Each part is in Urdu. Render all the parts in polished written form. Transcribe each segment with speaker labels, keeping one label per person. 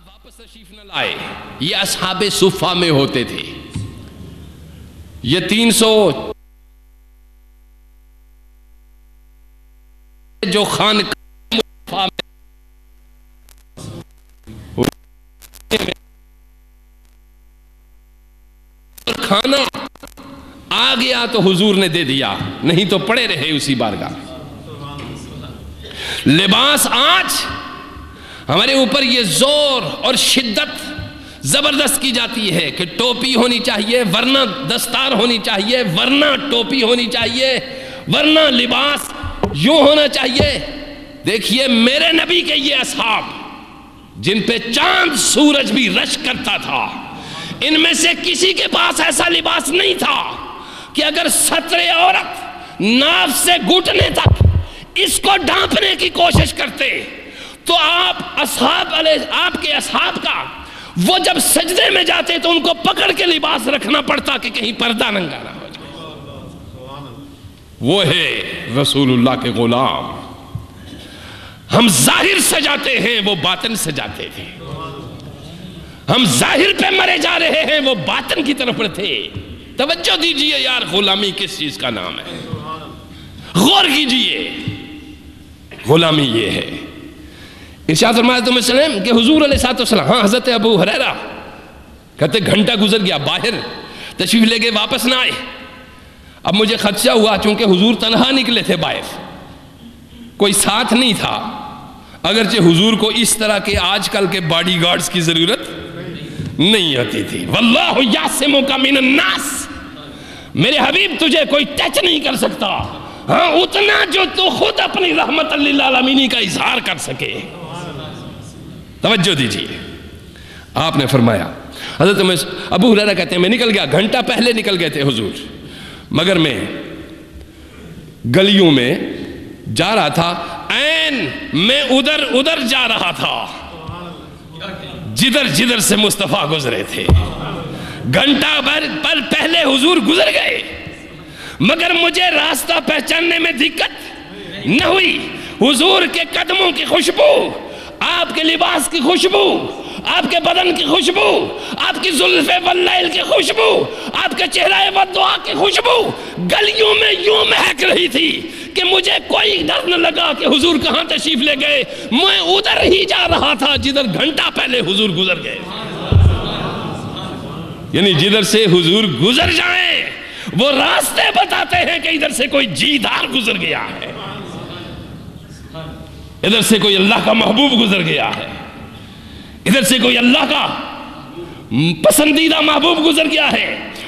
Speaker 1: آپ واپس تشریف نہ لائے. یہ اصحاب صفہ میں ہوتے تھے. یہ 300 جو خانقاہ کھانا آ گیا تو حضور نے دے دیا, نہیں تو پڑے رہے اسی بارگاہ. لباس آج ہمارے اوپر یہ زور اور شدت زبردست کی جاتی ہے کہ ٹوپی ہونی چاہیے ورنہ دستار ہونی چاہیے ورنہ ٹوپی ہونی چاہیے ورنہ لباس یوں ہونا چاہیے. دیکھیے میرے نبی کے یہ اصحاب جن پہ چاند سورج بھی رش کرتا تھا, ان میں سے کسی کے پاس ایسا لباس نہیں تھا کہ اگر سطر عورت ناف سے گھٹنے تک اس کو ڈھانپنے کی کوشش کرتے تو آپ کے اصحاب کا وہ جب سجدے میں جاتے تو ان کو پکڑ کے لباس رکھنا پڑتا کہ کہیں پردہ ننگا نہ ہو جائے. وہ ہے رسول اللہ کے غلام. ہم ظاہر سجاتے ہیں, وہ باطن سجاتے تھے. ہم ظاہر پہ مرے جا رہے ہیں, وہ باطن کی طرف تھے. توجہ دیجئے یار, غلامی کس چیز کا نام ہے, غور کیجئے. غلامی یہ ہے. ارشاد فرمایا تم وسلم کہ حضور علیہ السلام, ہاں حضرت ابو ہریرہ کہتے گھنٹہ گزر گیا, باہر تشریف لے کے واپس نہ آئے. اب مجھے خدشہ ہوا چونکہ حضور تنہا نکلے تھے باہر, کوئی ساتھ نہیں تھا. اگرچہ حضور کو اس طرح کے آج کل کے باڈی گارڈز کی ضرورت نہیں ہوتی تھی. واللہ یعصمک من الناس, میرے حبیب تجھے کوئی ٹچ نہیں کر سکتا, ہاں اتنا جو تو خود اپنی رحمت للعالمین کا اظہار کر سکے. توجہ دیجئے. آپ نے فرمایا, حضرت ابو ہریرہ کہتے ہیں میں نکل گیا, گھنٹہ پہلے نکل گئے تھے حضور, مگر میں گلیوں میں جا رہا تھا, میں ادھر جا رہا تھا جدھر سے مصطفیٰ گزرے تھے. گھنٹہ پر پہلے حضور گزر گئے, مگر مجھے راستہ پہچاننے میں دقت نہ ہوئی. حضور کے قدموں کی خوشبو, آپ کے لباس کی خوشبو, آپ کے بدن کی خوشبو, آپ کی زلف واللیل کی خوشبو, آپ کے چہرہ والدعا کی خوشبو گلیوں میں یوں مہک رہی تھی کہ مجھے کوئی ڈر نہ لگا کہ حضور کہاں تشریف لے گئے. میں ادھر ہی جا رہا تھا جدھر گھنٹہ پہلے حضور گزر گئے. یعنی جدھر سے حضور گزر جائیں وہ راستے بتاتے ہیں کہ ادھر سے کوئی جیدار گزر گیا ہے, ادھر سے کوئی اللہ کا محبوب گزر گیا ہے, ادھر سے کوئی اللہ کا پسندیدہ محبوب گزر گیا ہے.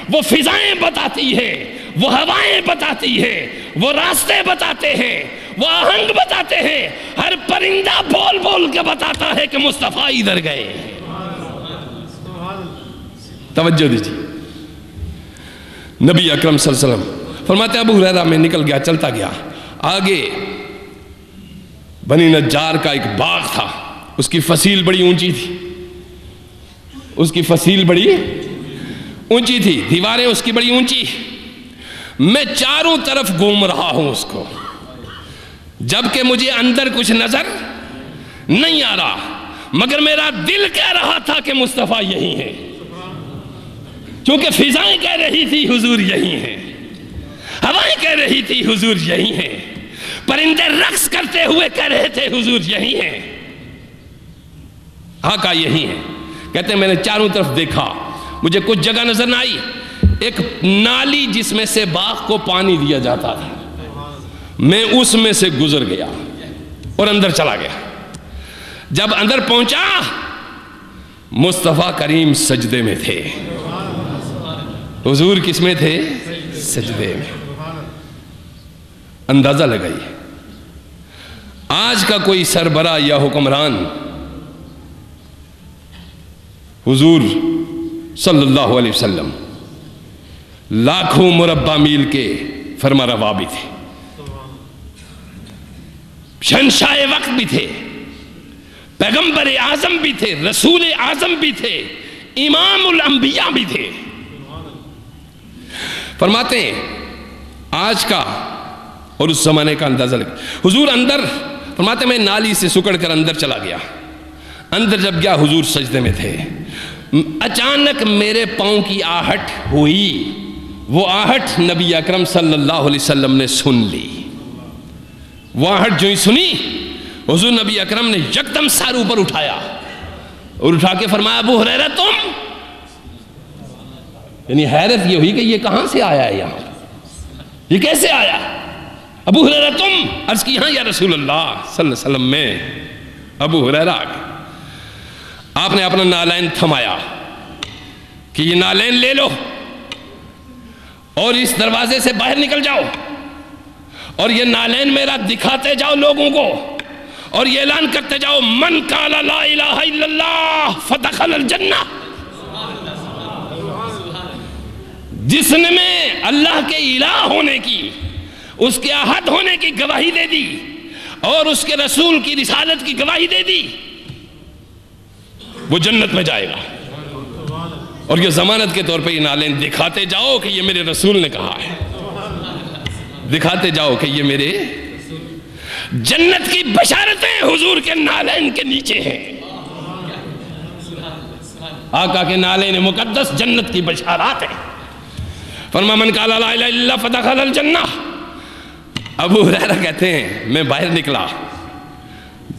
Speaker 1: وہ فضائیں بتاتی ہے, وہ ہوائیں بتاتی ہے, وہ راستے بتاتے ہیں, وہ آہنگ بتاتے ہیں. ہر پرندہ بول بول کے بتاتا ہے کہ مصطفیٰ ادھر گئے. توجہ دیجیے. نبی اکرم صلی اللہ علیہ وسلم فرماتے ابو ہریرہ میں نکل گیا, چلتا گیا. آگے بنی نجار کا ایک باغ تھا, اس کی فصیل بڑی اونچی تھی, اس کی فصیل بڑی اونچی تھی, دیواریں اس کی بڑی اونچی. میں چاروں طرف گھوم رہا ہوں اس کو, جبکہ مجھے اندر کچھ نظر نہیں آ رہا, مگر میرا دل کہہ رہا تھا کہ مصطفیٰ یہی ہے. چونکہ فضائیں کہہ رہی تھی حضور یہی ہیں, ہوائیں کہہ رہی تھی حضور یہی ہیں, پرندے رقص کرتے ہوئے کہہ رہے تھے حضور یہی ہیں, آقا یہی ہیں. کہتے ہیں میں نے چاروں طرف دیکھا, مجھے کچھ جگہ نظر نہ آئی. ایک نالی جس میں سے باغ کو پانی دیا جاتا تھا, میں اس میں سے گزر گیا اور اندر چلا گیا. جب اندر پہنچا مصطفیٰ کریم سجدے میں تھے. حضور کس میں تھے؟ سجدے میں. اندازہ لگائیے, آج کا کوئی سربراہ یا حکمران حضور صلی اللہ علیہ وسلم لاکھوں مربع میل کے فرما روا بھی تھے, شہنشاہ وقت بھی تھے, پیغمبر اعظم بھی تھے, رسول اعظم بھی تھے, امام الانبیاء بھی تھے. فرماتے ہیں آج کا اور اس زمانے کا اندازہ لگا. حضور اندر فرماتے میں نالی سے سکڑ کر اندر چلا گیا. اندر جب گیا حضور سجدے میں تھے، اچانک میرے پاؤں کی آہٹ ہوئی، وہ آہٹ نبی اکرم صلی اللہ علیہ وسلم نے سن لی۔ وہ آہٹ جو ہی سنی، حضور نبی اکرم نے یکدم سر اوپر اٹھایا اور اٹھا کے فرمایا ابو ہریرہ تم، یعنی حیرت یہ ہوئی کہ یہ کہاں سے آیا ہے، یہاں یہ کیسے آیا؟ ابو ہریرہ تم، عرض کی ہاں یا رسول اللہ صلی اللہ علیہ وسلم، میں ابو ہریرہ۔ آپ نے اپنا نالین تھمایا کہ یہ نالین لے لو اور اس دروازے سے باہر نکل جاؤ، اور یہ نالین میرا دکھاتے جاؤ لوگوں کو، اور یہ اعلان کرتے جاؤ من قال لا الہ الا اللہ فدخل الجنہ، جس نے میں اللہ کے الہ ہونے کی، اس کے احد ہونے کی گواہی دے دی اور اس کے رسول کی رسالت کی گواہی دے دی، وہ جنت میں جائے گا۔ اور یہ ضمانت کے طور پہ یہ نالین دکھاتے جاؤ کہ یہ میرے رسول نے کہا ہے، دکھاتے جاؤ کہ یہ میرے جنت کی بشارتیں حضور کے نالین کے نیچے ہیں۔ آقا کے نالین مقدس جنت کی بشارات ہیں۔ فرما من قال لا الہ الا اللہ فدخل الجنہ۔ ابو ہریرہ کہتے ہیں میں باہر نکلا،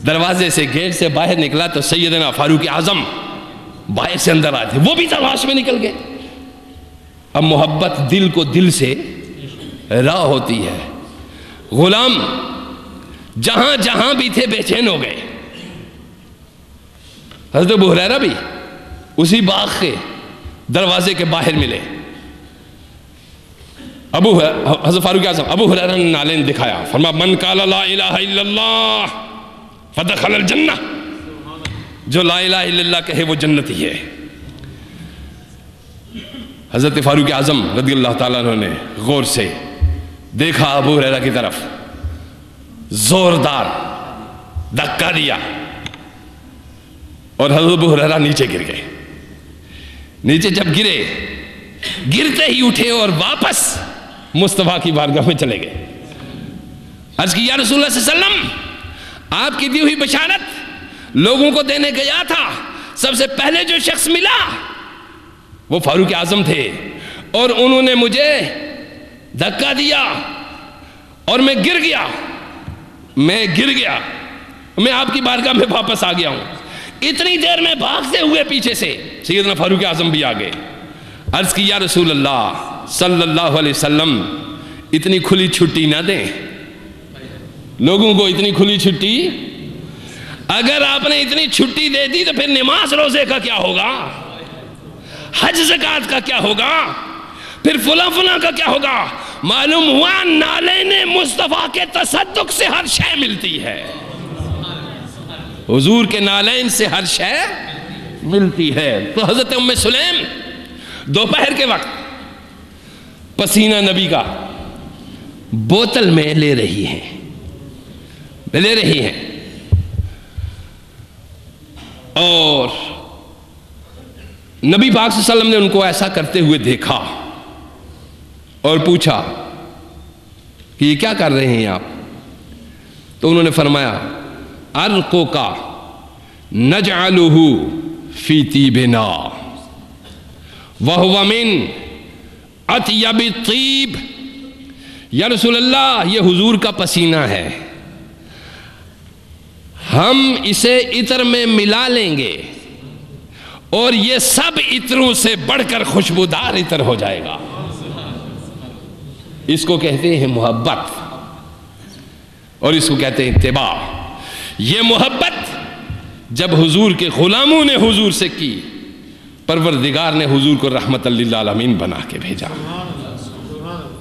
Speaker 1: دروازے سے گیٹ سے باہر نکلا تو سیدنا فاروق اعظم باہر سے اندر آئے تھے، وہ بھی تلاش میں نکل گئے۔ اب محبت دل کو دل سے راہ ہوتی ہے، غلام جہاں جہاں بھی تھے بے چین ہو گئے۔ حضرت ابو ہریرہ بھی اسی باغ کے دروازے کے باہر ملے۔ حضرت فاروق اعظم ابو ہریرہ نے نالین دکھایا، فرمایا من قال لا الہ الا اللہ فدخل الجنہ، جو لا الہ الا اللہ کہے وہ جنتی ہے۔ حضرت فاروق اعظم رضی اللہ تعالیٰ عنہ نے غور سے دیکھا ابو ہریرہ کی طرف، زوردار دھکا دیا اور حضرت ابو ہریرہ نیچے گر گئے۔ نیچے جب گرے، گرتے ہی اٹھے اور واپس مصطفیٰ کی بارگاہ میں چلے گئے۔ عرض کی یا رسول اللہ صلی اللہ علیہ وسلم، آپ کی دی ہوئی بشارت لوگوں کو دینے گیا تھا، سب سے پہلے جو شخص ملا وہ فاروق اعظم تھے، اور انہوں نے مجھے دھکا دیا اور میں گر گیا، میں آپ کی بارگاہ میں واپس آ گیا ہوں۔ اتنی دیر میں بھاگتے ہوئے پیچھے سے سیدنا فاروق اعظم بھی آ گئے۔ عرض کی یا رسول اللہ صلی اللہ علیہ وسلم، اتنی کھلی چھٹی نہ دیں لوگوں کو، اتنی کھلی چھٹی، اگر آپ نے اتنی چھٹی دے دی تو پھر نماز روزے کا کیا ہوگا، حج زکوٰۃ کا کیا ہوگا، پھر فلاں فلاں کا کیا ہوگا؟ معلوم ہوا نالین مصطفیٰ کے تصدق سے ہر شے ملتی ہے، حضور کے نالین سے ہر شے ملتی ہے۔ تو حضرت ام سلیم دوپہر کے وقت پسینہ نبی کا بوتل میں لے رہی ہیں، اور نبی پاک صلی اللہ علیہ وسلم نے ان کو ایسا کرتے ہوئے دیکھا اور پوچھا کہ یہ کیا کر رہے ہیں آپ؟ تو انہوں نے فرمایا ارقو کا نجعلہ فی طیبنا وہو من اطیب الطیب، یا رسول اللہ یہ حضور کا پسینہ ہے، ہم اسے عطر میں ملا لیں گے اور یہ سب عطروں سے بڑھ کر خوشبودار عطر ہو جائے گا۔ اس کو کہتے ہیں محبت، اور اس کو کہتے ہیں اتباع۔ یہ محبت جب حضور کے غلاموں نے حضور سے کی، پروردگار نے حضور کو رحمت للعالمین بنا کے بھیجا۔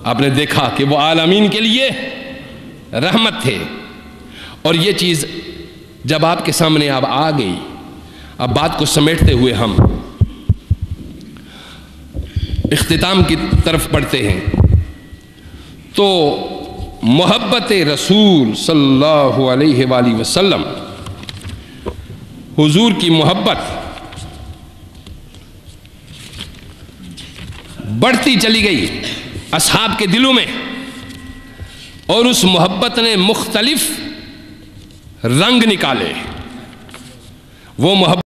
Speaker 1: آپ نے دیکھا کہ وہ عالمین کے لیے رحمت تھے، اور یہ چیز جب آپ کے سامنے اب آ گئی، اب بات کو سمیٹتے ہوئے ہم اختتام کی طرف بڑھتے ہیں۔ تو محبت رسول صلی اللہ علیہ وآلہ وسلم، حضور کی محبت بڑھتی چلی گئی اصحاب کے دلوں میں، اور اس محبت نے مختلف رنگ نکالے۔ وہ محبت